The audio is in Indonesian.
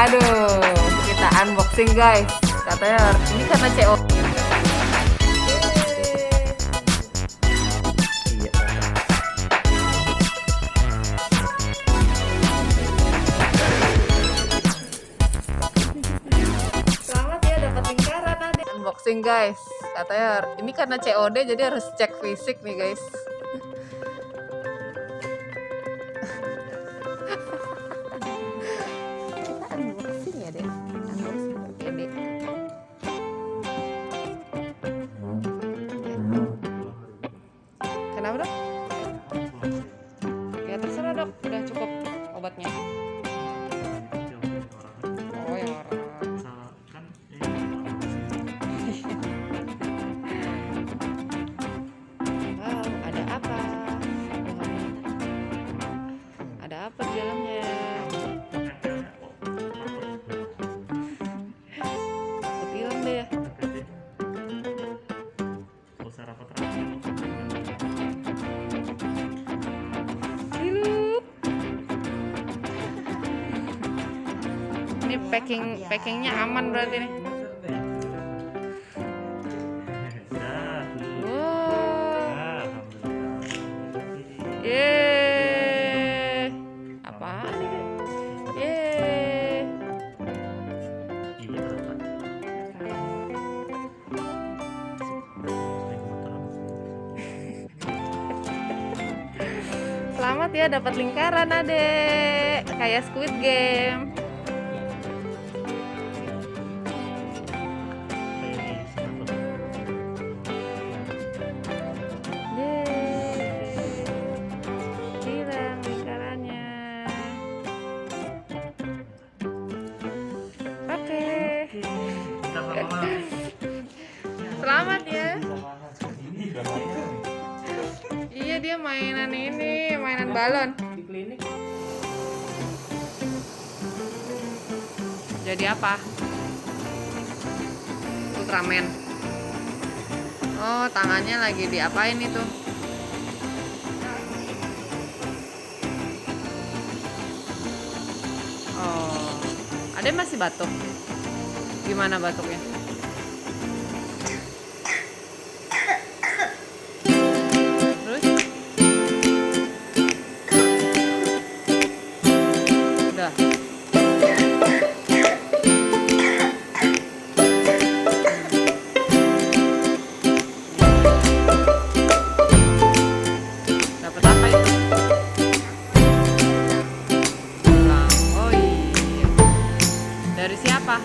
Aduh, kita unboxing guys. Katanya ini karena CO. Selamat ya dapat lingkaran Ade. Unboxing guys. Katanya ini karena COD jadi harus cek fisik nih guys. Kita unboxing ya deh. Unboxing oke deh. Kenapa dok? Ya terserah dok. Udah cukup obatnya. Oh yang orang. Ada apa? Ada apa di dalamnya? Aku bilang deh ya. Hilup. Ini packingnya aman berarti nih. Yeay. Apaan ini? Yeay. Selamat ya dapat lingkaran Adek. Kayak Squid Game. Selamat ya. Iya dia mainan ini, mainan balon. Di klinik. Jadi apa? Ultraman. Oh tangannya lagi diapain itu? Oh, ada masih batuk. Gimana batuknya? Terus? Udah. Dapat apa itu? Oh iya. Dari siapa?